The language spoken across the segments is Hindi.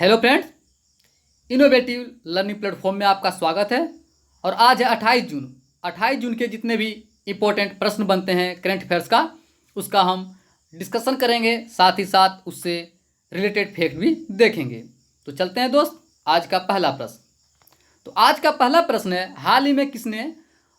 Hello friends, innovative learning platform में आपका स्वागत है। और आज है 28 जून। 28 जून के जितने भी इम्पोर्टेंट प्रश्न बनते हैं करंट अफेयर्स का, उसका हम डिस्कशन करेंगे, साथ ही साथ उससे रिलेटेड फैक्ट भी देखेंगे। तो चलते हैं दोस्त, आज का पहला प्रश्न। तो आज का पहला प्रश्न है, हाल ही में किसने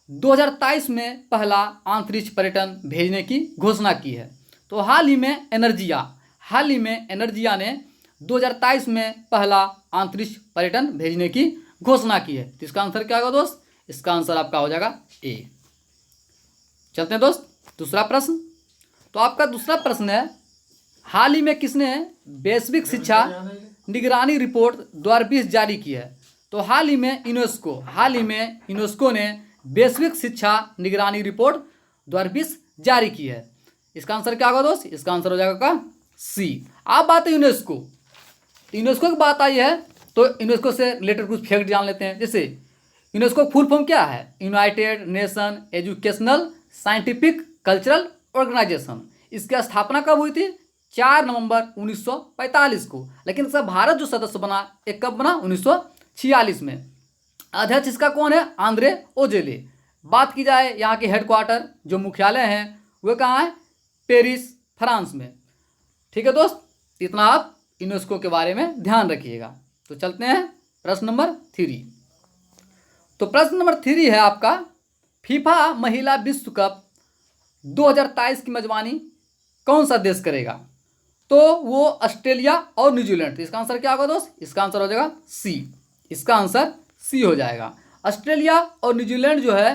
2023 में पहला अंतरिक्ष पर्यटन भेजने की घोषणा की है? तो हाल ही में एनर्जिया ने 2023 में पहला अंतरिक्ष पर्यटन भेजने की घोषणा की है। तो इसका आंसर क्या होगा दोस्त? इसका आंसर आपका हो जाएगा ए। चलते हैं दोस्त, दूसरा प्रश्न। तो आपका दूसरा प्रश्न है, हाल ही में किसने वैश्विक शिक्षा निगरानी रिपोर्ट 2020 जारी की है? तो हाल ही में यूनेस्को ने वैश्विक शिक्षा निगरानी रिपोर्ट 2020 जारी की है। इसका आंसर क्या होगा दोस्त? इसका आंसर हो जाएगा सी। आप बात है यूनेस्को की बात आई है, तो यूनेस्को से रिलेटेड कुछ फैक्ट जान लेते हैं। जैसे यूनेस्को फुल फॉर्म क्या है? United Nation Educational Scientific Cultural Organization. इसकी स्थापना कब हुई थी? 4 नवंबर 1945 को। लेकिन इसका भारत जो सदस्य बना, एक कब बना? 1946 में। अध्यक्ष इसका कौन है? आंद्रे ओजेले। बात की जाए यहाँ के हेडक्वार्टर जो मुख्यालय हैं वो कहाँ है? पेरिस, फ्रांस में। ठीक है दोस्त, इतना आप यूनेस्को के बारे में ध्यान रखिएगा। तो चलते हैं प्रश्न नंबर 3। तो प्रश्न नंबर 3 है आपका, फीफा महिला विश्व कप 2023 की मेजबानी कौन सा देश करेगा? तो वो ऑस्ट्रेलिया और न्यूजीलैंड। तो इसका आंसर क्या होगा दोस्त? इसका आंसर हो जाएगा सी। इसका आंसर सी हो जाएगा। ऑस्ट्रेलिया और न्यूजीलैंड जो है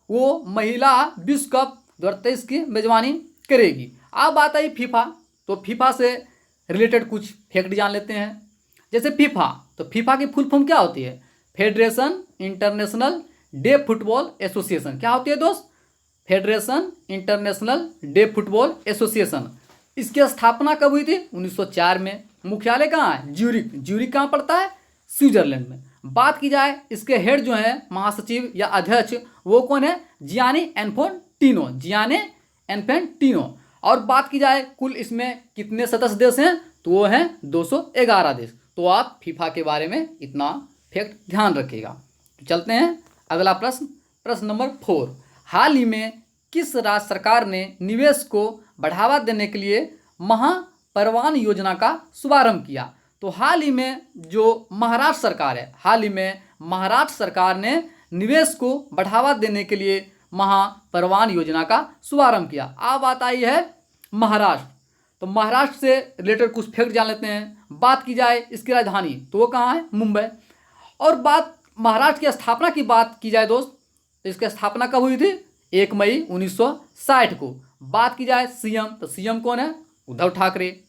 वो महिला विश्व कप 2023 की मेजबानी करेगी। अब बात आई फीफा। तो फीफा से रिलेटेड कुछ फैक्ट जान लेते हैं। जैसे फीफा, तो फीफा की फुल फॉर्म क्या होती है? Federation international day football association. क्या होती है दोस्त? Federation international day football association. इसकी स्थापना कब हुई थी? 1904 में। मुख्यालय कहाँ है? ज्यूरिख कहाँ पड़ता है? स्विट्जरलैंड में। बात की जाए इसके हेड जो है, महासचिव या अध्यक्ष, वो कौन है? जियानी एन्फेंटिनो। और बात की जाए कुल इसमें कितने सदस्य देश हैं, तो वो हैं 211 देश। तो आप फीफा के बारे में इतना फैक्ट ध्यान रखिएगा। तो चलते हैं अगला प्रश्न नंबर 4। हाल ही में किस राज्य सरकार ने निवेश को बढ़ावा देने के लिए महापरवान योजना का शुभारंभ किया? तो हाल ही में जो महाराष्ट्र सरकार ने निवेश को बढ़ावा देने के लिए महापरवान योजना का शुभारंभ किया। अब बात आई है महाराष्ट्र। तो महाराष्ट्र से रिलेटेड कुछ फैक्ट जान लेते हैं। बात की जाए इसकी राजधानी, तो वो कहाँ है? मुंबई। और बात महाराष्ट्र की स्थापना की बात की जाए दोस्त, तो इसकी स्थापना कब हुई थी? 1 मई 1960 को। बात की जाए सीएम, तो सीएम कौन है? उद्धव ठाकरे।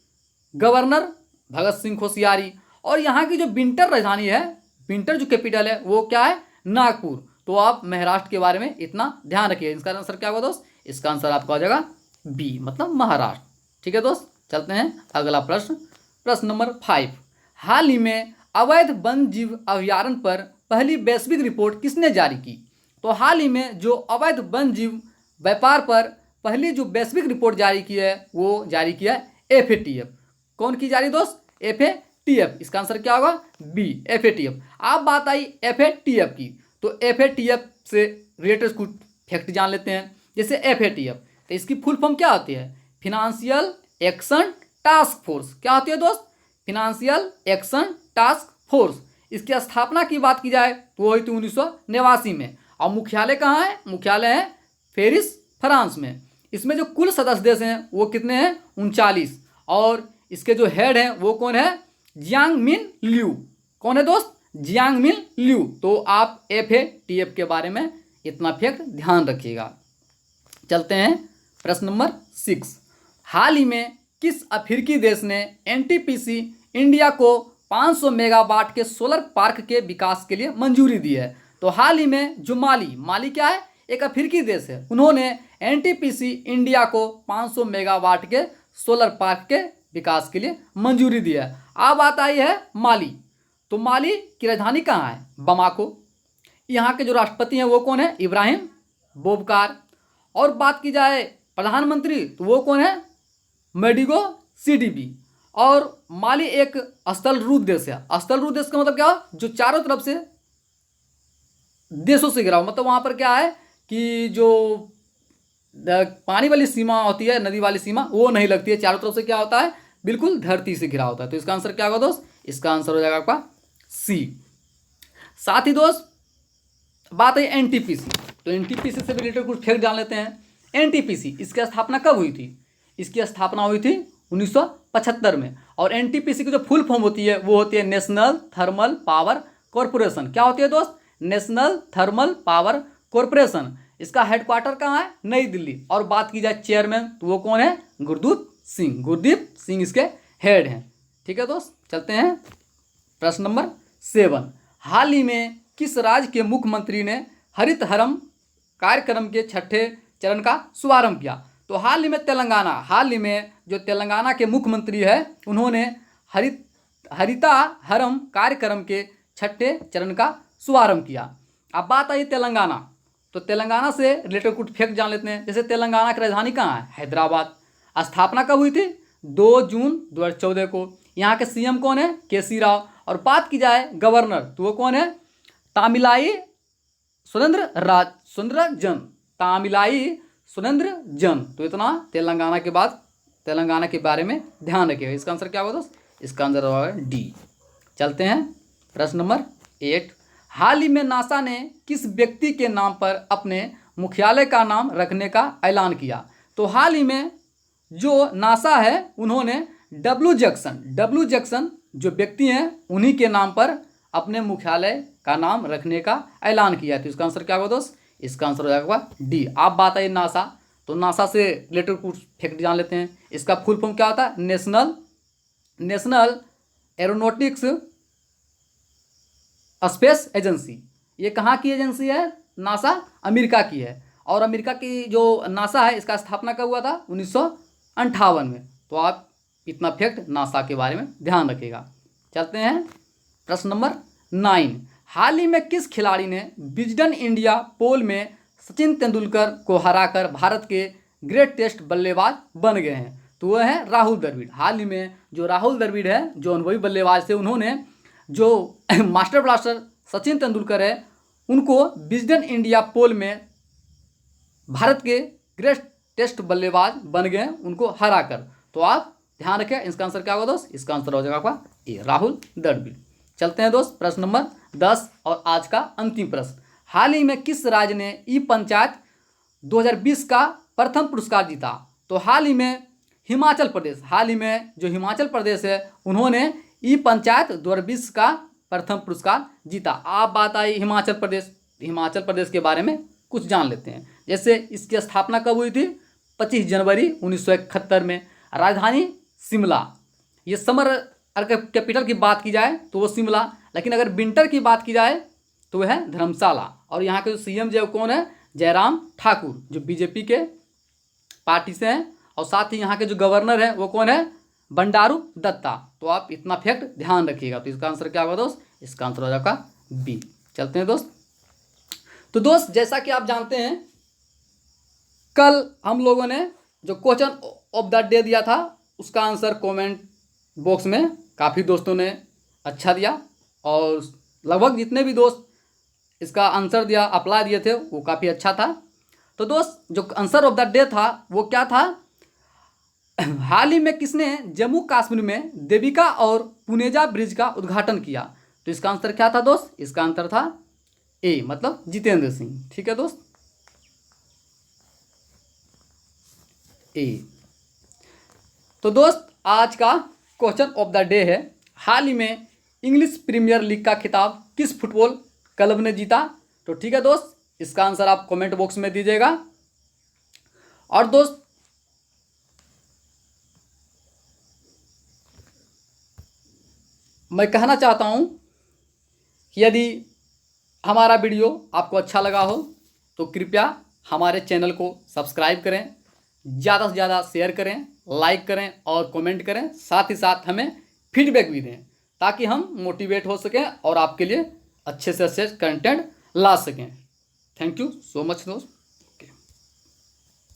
गवर्नर भगत सिंह कोश्यारी। और यहाँ की जो विंटर राजधानी है, विंटर जो कैपिटल है, वो क्या है? नागपुर। तो आप महाराष्ट्र के बारे में इतना ध्यान रखिए। इसका आंसर क्या होगा दोस्त? इसका आंसर आपका हो जाएगा बी, मतलब महाराष्ट्र। ठीक है दोस्त, चलते हैं अगला प्रश्न नंबर 5। हाल ही में अवैध वन्य जीव अभयारण्य पर पहली वैश्विक रिपोर्ट किसने जारी की? तो हाल ही में जो अवैध वन्य जीव व्यापार पर पहली जो वैश्विक रिपोर्ट जारी की है, वो जारी किया है FATF। कौन की जारी दोस्त? FATF। इसका आंसर क्या होगा? B, FATF। आप बात आई FATF की, तो FATF से रिलेटेड कुछ फैक्ट जान लेते हैं। जैसे FATF, तो इसकी फुल फॉर्म क्या होती है? Financial action task force. क्या होती है दोस्त? Financial action task force. इसकी स्थापना की बात की जाए तो वो हुई थी 1989 में। और मुख्यालय कहाँ है? मुख्यालय है पेरिस, फ्रांस में। इसमें जो कुल सदस्य देश हैं वो कितने हैं? 39। और इसके जो हेड हैं वो कौन है? जियांग मिन लियू। कौन है दोस्त? जियांग मिन लियू। तो आप FATF के बारे में इतना फैक्ट ध्यान रखिएगा। चलते हैं प्रश्न नंबर 6। हाल ही में किस अफ्रीकी देश ने NTPC इंडिया को 500 मेगावाट के सोलर पार्क के विकास के लिए मंजूरी दी है? तो हाल ही में जो माली क्या है? एक अफ्रीकी देश है। उन्होंने NTPC इंडिया को 500 मेगावाट के सोलर पार्क के विकास के लिए मंजूरी दी है। अब बात आई है माली। तो माली की राजधानी कहाँ है? बमाको। यहाँ के जो राष्ट्रपति हैं वो कौन है? इब्राहिम बोबकार। और बात की जाए प्रधानमंत्री, तो वो कौन है? मेडिगो CDB। और माली एक स्थल रूप देश है। स्थल रूप देश का मतलब क्या हो, जो चारों तरफ से देशों से घिरा हो, मतलब वहां पर क्या है कि जो पानी वाली सीमा होती है, नदी वाली सीमा, वो नहीं लगती है, चारों तरफ से क्या होता है, बिल्कुल धरती से घिरा होता है। तो इसका आंसर क्या होगा दोस्त, इसका आंसर हो जाएगा आपका सी। साथ ही दोस्त बात है एनटीपीसी, तो एनटीपीसी से रिलेटेड कुछ फैक्ट जान लेते हैं। एनटीपीसी इसकी स्थापना कब हुई थी, इसकी स्थापना हुई थी 1975 में। और एनटीपीसी की जो फुल फॉर्म होती है वो होती है नेशनल थर्मल पावर कॉरपोरेशन। क्या होती है दोस्त, नेशनल थर्मल पावर कॉरपोरेशन। इसका हेडक्वार्टर कहाँ है, नई दिल्ली। और बात की जाए चेयरमैन तो वो कौन है, गुरदीप सिंह। गुरदीप सिंह इसके हेड हैं। ठीक है दोस्त, चलते हैं प्रश्न नंबर 7। हाल ही में किस राज्य के मुख्यमंत्री ने हरित हरम कार्यक्रम के 6ठे चरण का शुभारंभ किया। तो हाल ही में तेलंगाना, हाल ही में जो तेलंगाना के मुख्यमंत्री है उन्होंने हरिता हरम कार्यक्रम के 6ठे चरण का शुभारंभ किया। अब बात आई तेलंगाना, तो तेलंगाना से रिलेटेड कुछ फैक्ट जान लेते हैं। जैसे तेलंगाना की राजधानी कहाँ है, हैदराबाद। स्थापना कब हुई थी, 2 जून 2014 को। यहाँ के सीएम कौन है, केसी राव। और बात की जाए गवर्नर तो वो कौन है, तामिलाई सुरेंद्रजन, तामिलाई सुरेंद्रजन। तो इतना तेलंगाना के बाद तेलंगाना के बारे में ध्यान रखिएगा। इसका आंसर क्या होगा दोस्त, इसका आंसर होगा डी। चलते हैं प्रश्न नंबर 8। हाल ही में नासा ने किस व्यक्ति के नाम पर अपने मुख्यालय का नाम रखने का ऐलान किया। तो हाल ही में जो नासा है उन्होंने डब्ल्यू जैक्सन जो व्यक्ति हैं उन्हीं के नाम पर अपने मुख्यालय का नाम रखने का ऐलान किया है। तो इसका आंसर क्या होगा दोस्त, इसका आंसर हो जाएगा डी। आप बात आई नासा, तो नासा से रिलेटेड कुछ फैक्ट जान लेते हैं। इसका फुल फॉर्म क्या होता है, नेशनल एरोनॉटिक्स स्पेस एजेंसी। ये कहाँ की एजेंसी है, नासा अमेरिका की है। और अमेरिका की जो नासा है इसका स्थापना कब हुआ था, 1958 में। तो आप इतना फैक्ट नासा के बारे में ध्यान रखिएगा। चलते हैं प्रश्न नंबर 9। हाल ही में किस खिलाड़ी ने विजडन इंडिया पोल में सचिन तेंदुलकर को हराकर भारत के ग्रेट टेस्ट बल्लेबाज बन गए हैं। तो वह है राहुल द्रविड़। हाल ही में जो राहुल द्रविड़ है, जो अनुभवी बल्लेबाज थे, उन्होंने जो मास्टर ब्लास्टर सचिन तेंदुलकर है उनको विजडन इंडिया पोल में भारत के ग्रेट टेस्ट बल्लेबाज बन गए, उनको हराकर। तो आप ध्यान रखें, इसका आंसर क्या होगा दोस्त, इसका आंसर हो जाएगा आपका ए, राहुल द्रविड़। चलते हैं दोस्त प्रश्न नंबर 10 और आज का अंतिम प्रश्न। हाल ही में किस राज्य ने ई पंचायत 2020 का प्रथम पुरस्कार जीता। तो हाल ही में हिमाचल प्रदेश, हाल ही में जो हिमाचल प्रदेश है उन्होंने ई पंचायत 2020 का प्रथम पुरस्कार जीता। आप बात आई हिमाचल प्रदेश, हिमाचल प्रदेश के बारे में कुछ जान लेते हैं। जैसे इसकी स्थापना कब हुई थी, 25 जनवरी 1971 में। राजधानी शिमला। ये समर कैपिटल की बात की जाए तो वो शिमला, लेकिन अगर विंटर की बात की जाए तो वह है धर्मशाला। और यहाँ के जो सीएम जो कौन है, जयराम ठाकुर, जो बीजेपी के पार्टी से हैं। और साथ ही यहाँ के जो गवर्नर है वो कौन है, बंडारू दत्ता। तो आप इतना फैक्ट ध्यान रखिएगा। तो इसका आंसर क्या होगा दोस्त, इसका आंसर हो जाएगा बी। चलते हैं दोस्त। तो दोस्त जैसा कि आप जानते हैं कल हम लोगों ने जो क्वेश्चन ऑफ द डे दिया था उसका आंसर कमेंट बॉक्स में काफ़ी दोस्तों ने अच्छा दिया। और लगभग जितने भी दोस्त इसका आंसर दिया, अप्लाई दिए थे, वो काफ़ी अच्छा था। तो दोस्त जो आंसर ऑफ द डे था वो क्या था, हाल ही में किसने जम्मू कश्मीर में देविका और पुनेजा ब्रिज का उद्घाटन किया। तो इसका आंसर क्या था दोस्त, इसका आंसर था ए, मतलब जितेंद्र सिंह। ठीक है दोस्त, ए। तो दोस्त आज का क्वेश्चन ऑफ द डे है, हाल ही में इंग्लिश प्रीमियर लीग का खिताब किस फुटबॉल क्लब ने जीता। तो ठीक है दोस्त, इसका आंसर आप कमेंट बॉक्स में दीजिएगा। और दोस्त मैं कहना चाहता हूं कि यदि हमारा वीडियो आपको अच्छा लगा हो तो कृपया हमारे चैनल को सब्सक्राइब करें, ज़्यादा से ज़्यादा शेयर करें, लाइक करें और कमेंट करें। साथ ही साथ हमें फीडबैक भी दें ताकि हम मोटिवेट हो सकें और आपके लिए अच्छे से अच्छे कंटेंट ला सकें। थैंक यू सो मच दोस्त।